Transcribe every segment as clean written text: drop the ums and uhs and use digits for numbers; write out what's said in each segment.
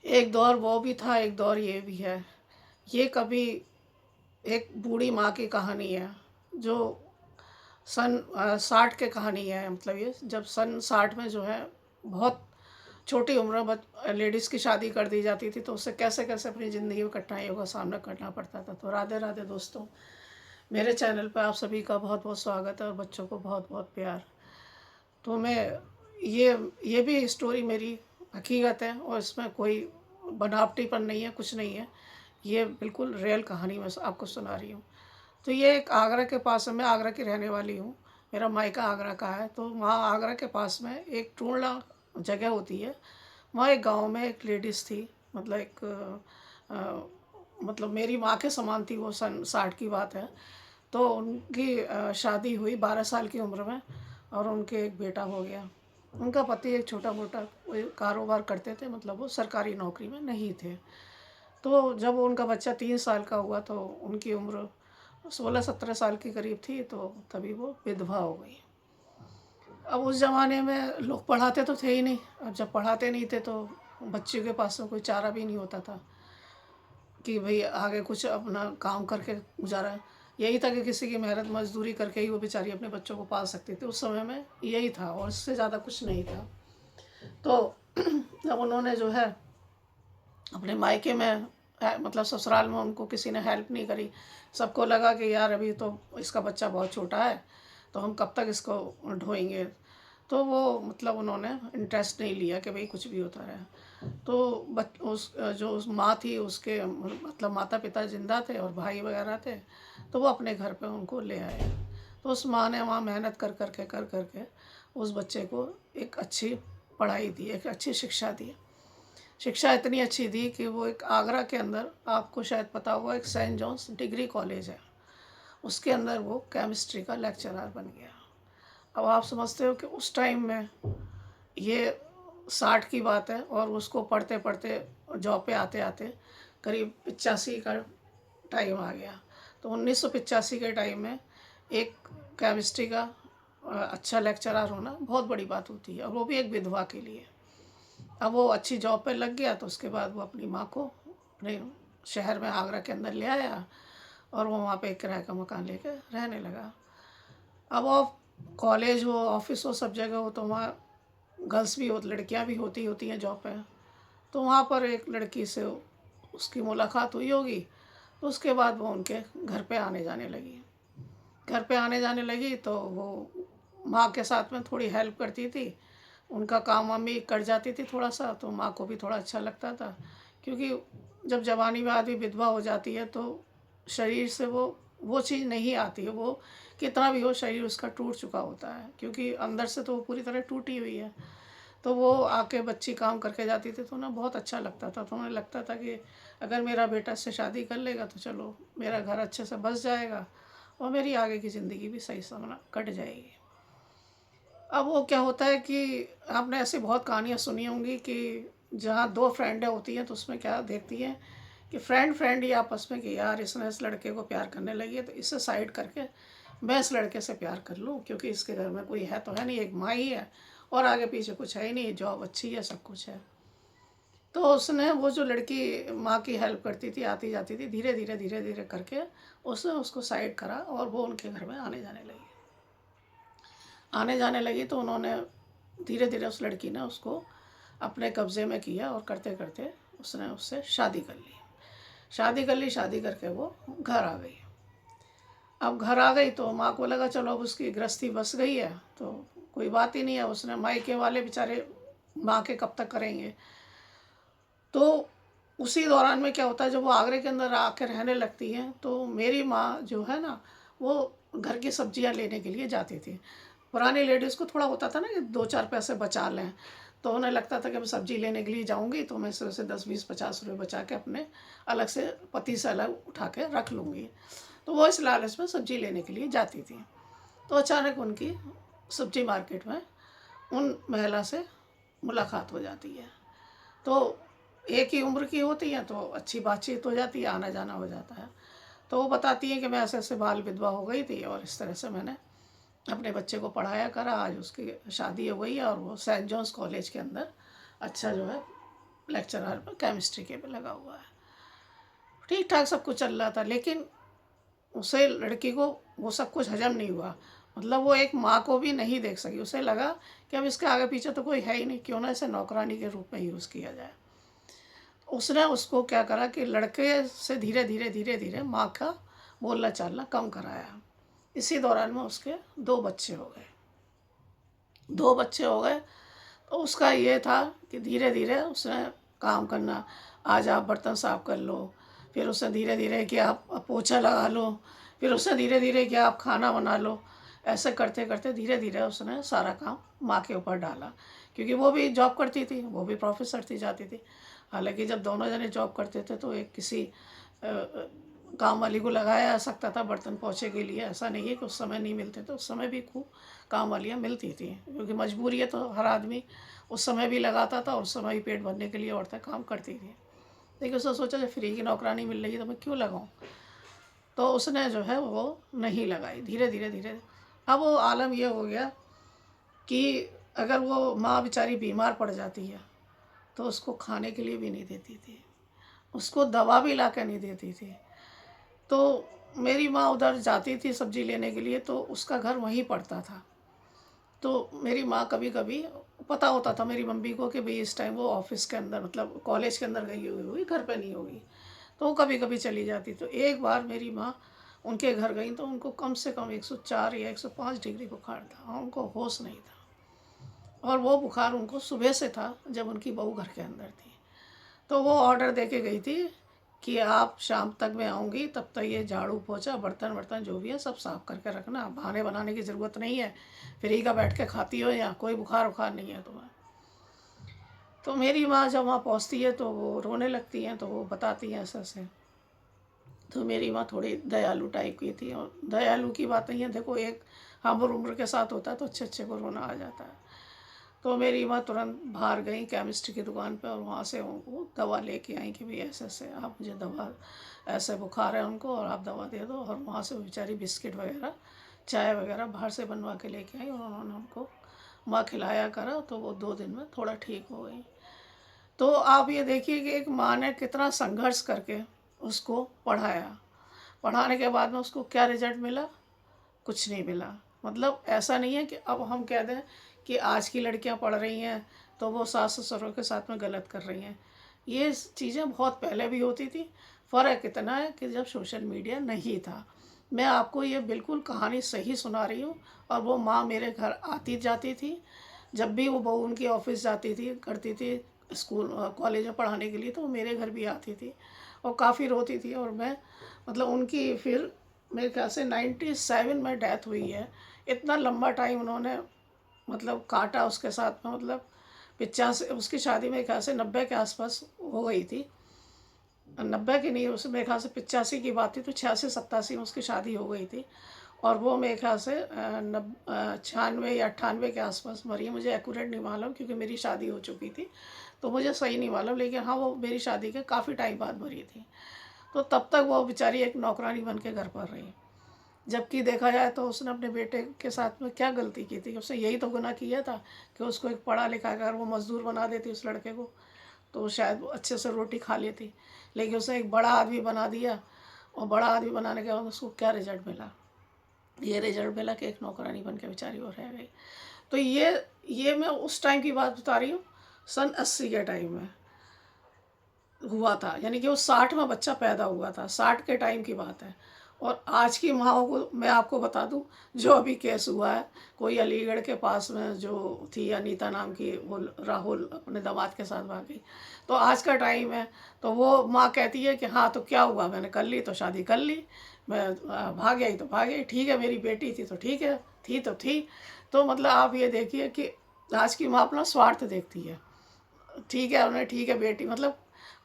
एक दौर वो भी था, एक दौर ये भी है। ये कभी एक बूढ़ी माँ की कहानी है, जो सन 60 के कहानी है। मतलब ये जब सन 60 में जो है, बहुत छोटी उम्र में लेडीज़ की शादी कर दी जाती थी, तो उससे कैसे-कैसे अपनी ज़िंदगी में कठिनाइयों का सामना करना पड़ता था। तो राधे-राधे दोस्तों, मेरे चैनल पे आप सभी का बहुत-बहुत स्वागत है और बच्चों को बहुत-बहुत प्यार। तो मैं ये भी स्टोरी मेरी हकीकत है और इसमें कोई बनावटीपन नहीं है, कुछ नहीं है। ये बिल्कुल रियल कहानी मैं आपको सुना रही हूँ। तो ये एक आगरा के पास है, मैं आगरा की रहने वाली हूँ। मेरा मायका आगरा का है, तो वहाँ आगरा के पास में एक टूंडला जगह होती है। वहाँ एक गाँव में एक लेडीज़ थी, मतलब एक मतलब मेरी माँ के समान थी वो, सन 60 की बात है। तो उनकी शादी हुई 12 साल की उम्र में और उनके एक बेटा हो गया। उनका पति एक छोटा-मोटा कोई कारोबार करते थे, मतलब वो सरकारी नौकरी में नहीं थे। तो जब उनका बच्चा 3 साल का हुआ तो उनकी उम्र 16-17 साल के करीब थी, तो तभी वो विधवा हो गई। अब उस ज़माने में लोग पढ़ाते तो थे ही नहीं। अब जब पढ़ाते नहीं थे तो बच्चे के पास में कोई चारा भी नहीं होता था कि भई आगे कुछ अपना काम करके गुज़ारा। यही था कि किसी की मेहनत मज़दूरी करके ही वो बेचारी अपने बच्चों को पाल सकती थी। उस समय में यही था और इससे ज़्यादा कुछ नहीं था। तो जब उन्होंने जो है अपने मायके में मतलब ससुराल में उनको किसी ने हेल्प नहीं करी। सबको लगा कि यार अभी तो इसका बच्चा बहुत छोटा है, तो हम कब तक इसको ढोएँगे। तो वो मतलब उन्होंने इंटरेस्ट नहीं लिया कि भई कुछ भी होता रहे। तो जो उस माँ थी उसके मतलब माता-पिता ज़िंदा थे और भाई वग़ैरह थे, तो वो अपने घर पे उनको ले आए। तो उस माँ ने वहाँ मेहनत कर कर के उस बच्चे को एक अच्छी पढ़ाई दी, एक अच्छी शिक्षा दी। शिक्षा इतनी अच्छी दी कि वो एक आगरा के अंदर, आपको शायद पता होगा, एक सेंट जॉन्स डिग्री कॉलेज है, उसके अंदर वो केमिस्ट्री का लेक्चरर बन गया। अब आप समझते हो कि उस टाइम में ये 60 की बात है और उसको पढ़ते-पढ़ते जॉब पे आते-आते करीब 85 का टाइम आ गया। तो 1985 के टाइम में एक केमिस्ट्री का अच्छा लेक्चरर होना बहुत बड़ी बात होती है, और वो भी एक विधवा के लिए। अब वो अच्छी जॉब पे लग गया, तो उसके बाद वो अपनी माँ को अपने शहर में आगरा के अंदर ले आया और वो वहाँ पे एक किराए का मकान लेके रहने लगा। अब वो कॉलेज हो, ऑफिस हो, सब जगह हो, तो वहाँ गर्ल्स भी हो, लड़कियाँ भी होती हैं जॉब पे। तो वहाँ पर एक लड़की से उसकी मुलाकात हुई होगी, तो उसके बाद वो उनके घर पे आने जाने लगी। घर पे आने जाने लगी तो वो माँ के साथ में थोड़ी हेल्प करती थी। उनका काम वाम भी कर जाती थी थोड़ा सा, तो माँ को भी थोड़ा अच्छा लगता था। क्योंकि जब जवानी में आदमी विधवा हो जाती है तो शरीर से वो चीज़ नहीं आती है। वो कितना भी हो, शरीर उसका टूट चुका होता है, क्योंकि अंदर से तो वो पूरी तरह टूटी हुई है। तो वो आके बच्ची काम करके जाती थी, तो उन्हें बहुत अच्छा लगता था। तो उन्हें लगता था कि अगर मेरा बेटा इससे शादी कर लेगा तो चलो मेरा घर अच्छे से बस जाएगा और मेरी आगे की ज़िंदगी भी सही समय कट जाएगी। अब वो क्या होता है कि आपने ऐसी बहुत कहानियाँ सुनी होंगी कि जहाँ दो फ्रेंडें होती हैं तो उसमें क्या देखती हैं कि फ्रेंड ही आपस में कि यार इसने इस लड़के को प्यार करने लगी है, तो इससे साइड करके मैं इस लड़के से प्यार कर लूँ, क्योंकि इसके घर में कोई है तो है नहीं, एक माँ ही है और आगे पीछे कुछ है ही नहीं, जॉब अच्छी है, सब कुछ है। तो उसने, वो जो लड़की माँ की हेल्प करती थी, आती जाती थी, धीरे धीरे करके उसने उसको साइड करा और वो उनके घर में आने जाने लगी। तो उन्होंने धीरे धीरे, उस लड़की ने उसको अपने कब्ज़े में किया और करते करते उसने उससे शादी कर ली। शादी करके वो घर आ गई। अब घर आ गई तो माँ को लगा चलो अब उसकी गृहस्थी बस गई है, तो कोई बात ही नहीं है। उसने, मायके वाले बेचारे माँ के कब तक करेंगे। तो उसी दौरान में क्या होता है, जब वो आगरे के अंदर आकर रहने लगती हैं, तो मेरी माँ जो है ना, वो घर की सब्जियां लेने के लिए जाती थी। पुरानी लेडीज़ को थोड़ा होता था ना कि 2-4 पैसे बचा लें, तो उन्हें लगता था कि मैं सब्ज़ी लेने के लिए जाऊंगी तो मैं इससे 10-20-50 रुपये बचा के अपने अलग से, पति से अलग उठा के रख लूँगी। तो वो इस लालच में सब्ज़ी लेने के लिए जाती थी। तो अचानक उनकी सब्ज़ी मार्केट में उन महिला से मुलाकात हो जाती है। तो एक ही उम्र की होती हैं तो अच्छी बातचीत हो जाती है, आना जाना हो जाता है। तो वो बताती हैं कि मैं ऐसे ऐसे बाल विधवा हो गई थी और इस तरह से मैंने अपने बच्चे को पढ़ाया करा, आज उसकी शादी हो गई है और वो सेंट जॉन्स कॉलेज के अंदर अच्छा जो है लेक्चरर में केमिस्ट्री के पे लगा हुआ है। ठीक ठाक सब कुछ चल रहा था, लेकिन उसे लड़की को वो सब कुछ हजम नहीं हुआ। मतलब वो एक माँ को भी नहीं देख सकी। उसे लगा कि अब इसके आगे पीछे तो कोई है ही नहीं, क्यों ना इसे नौकरानी के रूप में यूज़ किया जाए। उसने उसको क्या करा कि लड़के से धीरे धीरे धीरे धीरे माँ का बोलना चालना कम कराया। इसी दौरान में उसके 2 बच्चे हो गए। 2 बच्चे हो गए तो उसका ये था कि धीरे धीरे उसने काम करना, आज आप बर्तन साफ कर लो, फिर उसने धीरे धीरे कि आप पोछा लगा लो, फिर उसने धीरे धीरे कि आप खाना बना लो। ऐसे करते करते धीरे धीरे उसने सारा काम माँ के ऊपर डाला, क्योंकि वो भी जॉब करती थी, वो भी प्रोफेसर थी जाती थी। हालांकि जब दोनों जने जॉब करते थे तो एक किसी काम वाली को लगाया जा सकता था बर्तन पोछे के लिए। ऐसा नहीं है कि उस समय नहीं मिलते थे, उस समय भी खूब काम वालियाँ मिलती थी, क्योंकि मजबूरी है तो हर आदमी उस समय भी लगाता था और उस समय भी पेट भरने के लिए औरतें काम करती थी। लेकिन उसने सोचा जब फ्री की नौकरानी मिल रही है तो मैं क्यों लगाऊं, तो उसने जो है वो नहीं लगाई। धीरे धीरे धीरे अब वो आलम यह हो गया कि अगर वो माँ बेचारी बीमार पड़ जाती है तो उसको खाने के लिए भी नहीं देती थी, उसको दवा भी ला कर नहीं देती थी। तो मेरी माँ उधर जाती थी सब्जी लेने के लिए, तो उसका घर वहीं पड़ता था। तो मेरी माँ कभी कभी, पता होता था मेरी मम्मी को कि भाई इस टाइम वो ऑफिस के अंदर मतलब कॉलेज के अंदर गई हुई होगी, घर पे नहीं होगी, तो वो कभी कभी चली जाती। तो एक बार मेरी माँ उनके घर गई तो उनको कम से कम 104 या 105 डिग्री बुखार था और उनको होश नहीं था। और वो बुखार उनको सुबह से था जब उनकी बहू घर के अंदर थी। तो वो ऑर्डर दे के गई थी कि आप शाम तक मैं आऊँगी, तब तक ये झाड़ू पोछा बर्तन वर्तन जो भी है सब साफ़ करके रखना, बहाने बनाने की ज़रूरत नहीं है, फ्री का बैठ के खाती हो, या कोई बुखार उखार नहीं है तुम्हें। तो मेरी माँ जब वहाँ पहुँचती है तो वो रोने लगती हैं, तो वो बताती हैं ऐसे ऐसे। तो मेरी माँ थोड़ी दयालु टाइप की थी, और दयालु की बात नहीं है, देखो एक हम उम्र के साथ होता है तो अच्छे अच्छे को रोना आ जाता है। तो मेरी माँ तुरंत बाहर गई केमिस्ट्री की दुकान पे और वहाँ से वो दवा लेके आई कि भाई ऐसे ऐसे आप मुझे दवा, ऐसे बुखार है उनको और आप दवा दे दो। और वहाँ से वो बेचारी बिस्किट वगैरह चाय वगैरह बाहर से बनवा के लेके आई और उन्होंने उनको माँ खिलाया करा, तो वो 2 दिन में थोड़ा ठीक हो गई। तो आप ये देखिए कि एक माँ ने कितना संघर्ष करके उसको पढ़ाया। पढ़ाने के बाद में उसको क्या रिजल्ट मिला? कुछ नहीं मिला। मतलब ऐसा नहीं है कि अब हम कह दें कि आज की लड़कियां पढ़ रही हैं तो वो सास ससुरों के साथ में गलत कर रही हैं। ये चीज़ें बहुत पहले भी होती थी। फ़र्क इतना है कि जब सोशल मीडिया नहीं था। मैं आपको ये बिल्कुल कहानी सही सुना रही हूँ। और वो माँ मेरे घर आती जाती थी, जब भी वो बहू उनकी ऑफिस जाती थी करती थी स्कूल कॉलेज में पढ़ाने के लिए, तो वो मेरे घर भी आती थी और काफ़ी रोती थी। और मैं मतलब उनकी फिर मेरे ख्याल से 97 में डेथ हुई है। इतना लंबा टाइम उन्होंने मतलब काटा उसके साथ में, मतलब 85, उसकी शादी मेरे ख्याल से 90 के आसपास हो गई थी। 90 की नहीं, उस मेरे ख्याल से 85 की बात थी, तो 86-87 में उसकी शादी हो गई थी। और वो मेरे ख्याल से 96 या 98 के आसपास मरी है। मुझे एक्यूरेट नहीं मालूम क्योंकि मेरी शादी हो चुकी थी, तो मुझे सही नहीं मालूम, लेकिन हाँ वो मेरी शादी के काफ़ी टाइम बाद मरी थी। तो तब तक वो बेचारी एक नौकरानी बन के घर पर रही। जबकि देखा जाए तो उसने अपने बेटे के साथ में क्या गलती की थी? उसने यही तो गुनाह किया था कि उसको एक पढ़ा लिखा कर वो मज़दूर बना देती उस लड़के को, तो शायद वो अच्छे से रोटी खा लेती। लेकिन उसने एक बड़ा आदमी बना दिया, और बड़ा आदमी बनाने के बाद उसको क्या रिजल्ट मिला? ये रिजल्ट मिला कि एक नौकरानी बन के बेचारी वो रह गई। तो ये मैं उस टाइम की बात बता रही हूँ, सन 80 के टाइम में हुआ था। यानी कि वो 60 में बच्चा पैदा हुआ था, 60 के टाइम की बात है। और आज की माँओं को मैं आपको बता दूं, जो अभी केस हुआ है, कोई अलीगढ़ के पास में जो थी अनीता नाम की, वो राहुल अपने दामाद के साथ भाग गई। तो आज का टाइम है, तो वो माँ कहती है कि हाँ तो क्या हुआ, मैंने कर ली तो शादी कर ली, मैं भाग गई तो भाग गई, ठीक है मेरी बेटी थी तो ठीक है, थी तो थी। तो मतलब आप ये देखिए कि आज की माँ अपना स्वार्थ देखती है। ठीक है उन्हें, ठीक है बेटी, मतलब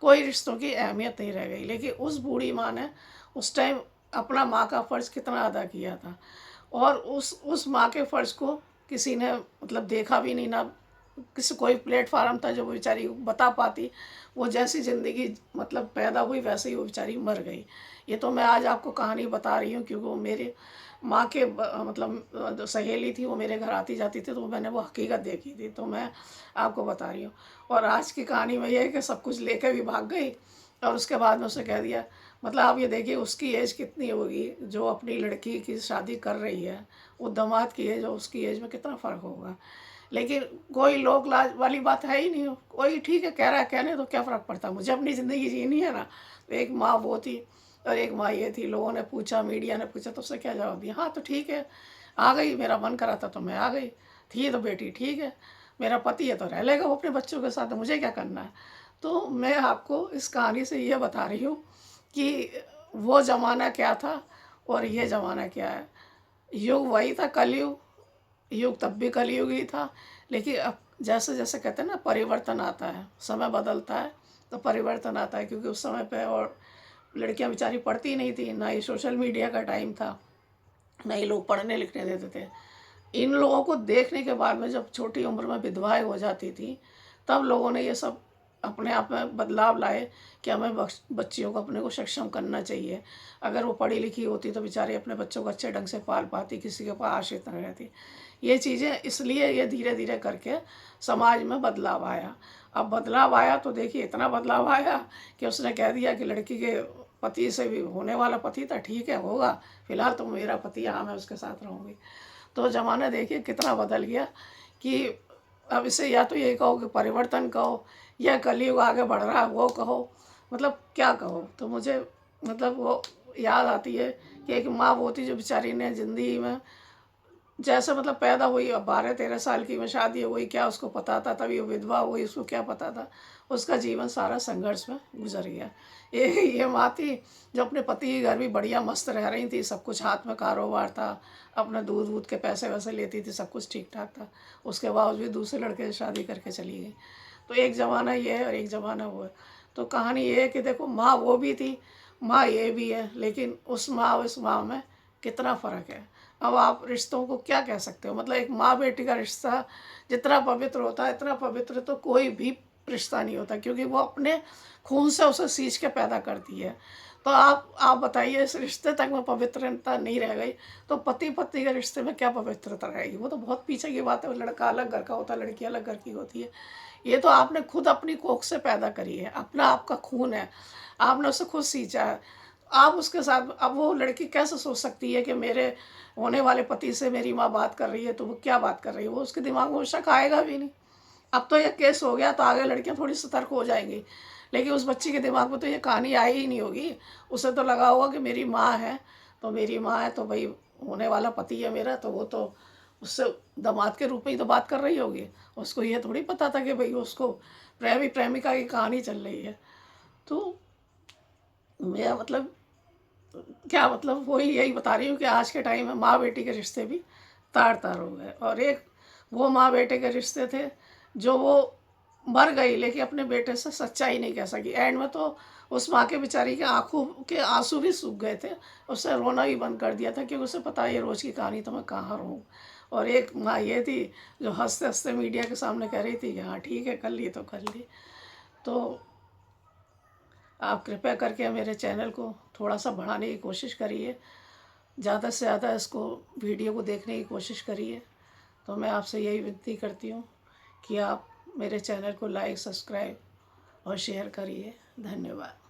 कोई रिश्तों की अहमियत नहीं रह गई। लेकिन उस बूढ़ी माँ ने उस टाइम अपना माँ का फ़र्ज़ कितना अदा किया था। और उस माँ के फ़र्ज़ को किसी ने मतलब देखा भी नहीं, ना किसी कोई प्लेटफार्म था जो वो बेचारी बता पाती। वो जैसी ज़िंदगी मतलब पैदा हुई वैसे ही वो बेचारी मर गई। ये तो मैं आज आपको कहानी बता रही हूँ क्योंकि वो मेरे माँ के मतलब सहेली थी, वो मेरे घर आती जाती थी, तो मैंने वो हकीकत देखी थी, तो मैं आपको बता रही हूँ। और आज की कहानी में ये है कि सब कुछ लेके भी भाग गई और उसके बाद में उसे कह दिया। मतलब आप ये देखिए उसकी एज कितनी होगी जो अपनी लड़की की शादी कर रही है, वो दामाद की एज और उसकी एज में कितना फ़र्क होगा। लेकिन कोई लोक लाज वाली बात है ही नहीं। कोई ठीक है कह रहा है, कहने तो क्या फ़र्क पड़ता, मुझे अपनी ज़िंदगी जीनी है ना। तो एक माँ वो थी और एक माँ ये थी। लोगों ने पूछा, मीडिया ने पूछा, तो उससे क्या जवाब दिया, हाँ तो ठीक है, आ गई, मेरा मन करा था तो मैं आ गई, थी तो बेटी ठीक है, मेरा पति है तो रह लेगा वो अपने बच्चों के साथ, मुझे क्या करना है। तो मैं आपको इस कहानी से ये बता रही हूँ कि वो ज़माना क्या था और ये ज़माना क्या है। युग वही था, कलयुग। युग तब भी कलयुग ही था, लेकिन अब जैसे जैसे कहते हैं ना परिवर्तन आता है, समय बदलता है तो परिवर्तन आता है। क्योंकि उस समय पे और लड़कियां बेचारी पढ़ती नहीं थी, ना ही सोशल मीडिया का टाइम था, ना ही लोग पढ़ने लिखने देते थे। इन लोगों को देखने के बाद में जब छोटी उम्र में विधवाएं हो जाती थी, तब लोगों ने ये सब अपने आप में बदलाव लाए कि हमें बच्चियों को अपने को सक्षम करना चाहिए। अगर वो पढ़ी लिखी होती तो बेचारी अपने बच्चों को अच्छे ढंग से पाल पाती, किसी के पास आश्रित न रहती। ये चीज़ें इसलिए ये धीरे धीरे करके समाज में बदलाव आया। अब बदलाव आया तो देखिए इतना बदलाव आया कि उसने कह दिया कि लड़की के पति से भी होने वाला पति था, ठीक है होगा, फिलहाल तो मेरा पति यहाँ, मैं उसके साथ रहूँगी। तो ज़माना देखिए कितना बदल गया कि अब इसे या तो ये कहो कि परिवर्तन कहो या कलयुग आगे बढ़ रहा है वो कहो, मतलब क्या कहो। तो मुझे मतलब वो याद आती है कि एक माँ वो थी जो बेचारी ने ज़िंदगी में जैसे मतलब पैदा हुई, अब 12-13 साल की में शादी हो गई, क्या उसको पता था, तभी वो विधवा हुई, उसको क्या पता था। उसका जीवन सारा संघर्ष में गुजर गया। ये माँ थी जो अपने पति के घर भी बढ़िया मस्त रह रही थी, सब कुछ हाथ में कारोबार था, अपना दूध वूध के पैसे वैसे लेती थी, सब कुछ ठीक ठाक था। उसके बावजूद भी दूसरे लड़के से शादी करके चली गई। तो एक ज़माना ये है और एक ज़माना वो है। तो कहानी ये है कि देखो माँ वो भी थी, माँ ये भी है, लेकिन उस माँ और इस माँ में कितना फ़र्क है। अब आप रिश्तों को क्या कह सकते हो, मतलब एक माँ बेटी का रिश्ता जितना पवित्र होता है, इतना पवित्र तो कोई भी रिश्ता नहीं होता, क्योंकि वो अपने खून से उसे सींच के पैदा करती है। तो आप बताइए, इस रिश्ते तक में पवित्रता नहीं रह गई तो पति पत्नी के रिश्ते में क्या पवित्रता रहेगी। वो तो बहुत पीछे की बात है। लड़का अलग घर का होता है, लड़की अलग घर की होती है। ये तो आपने खुद अपनी कोख से पैदा करी है, अपना आपका खून है, आपने उसे खुद सींचा है। आप उसके साथ, अब वो लड़की कैसे सोच सकती है कि मेरे होने वाले पति से मेरी माँ बात कर रही है तो वो क्या बात कर रही है, वो उसके दिमाग में शक आएगा भी नहीं। अब तो ये केस हो गया तो आगे लड़कियां थोड़ी सतर्क हो जाएंगी, लेकिन उस बच्ची के दिमाग में तो ये कहानी आई ही नहीं होगी। उसे तो लगा होगा कि मेरी माँ है तो मेरी माँ है तो भाई होने वाला पति है मेरा, तो वो तो उससे दामाद के रूप में ही तो बात कर रही होगी। उसको ये थोड़ी पता था कि भाई उसको प्रेमी प्रेमिका की कहानी चल रही है। तो मेरा मतलब क्या मतलब वही यही बता रही हूँ कि आज के टाइम में माँ बेटी के रिश्ते भी तार तार हो गए। और एक वो माँ बेटे के रिश्ते थे जो वो मर गई लेकिन अपने बेटे से सच्चाई नहीं कह सकी। एंड में तो उस माँ के बेचारी के आंखों के आंसू भी सूख गए थे, उससे रोना भी बंद कर दिया था क्योंकि उसे पता है ये रोज़ की कहानी तो मैं कहाँ रहूँ। और एक माँ ये थी जो हंसते हंसते मीडिया के सामने कह रही थी कि हाँ ठीक है कर ली तो कर ली। तो आप कृपया करके मेरे चैनल को थोड़ा सा बढ़ाने की कोशिश करिए, ज़्यादा से ज़्यादा इसको वीडियो को देखने की कोशिश करिए। तो मैं आपसे यही विनती करती हूँ कि आप मेरे चैनल को लाइक, सब्सक्राइब और शेयर करिए। धन्यवाद।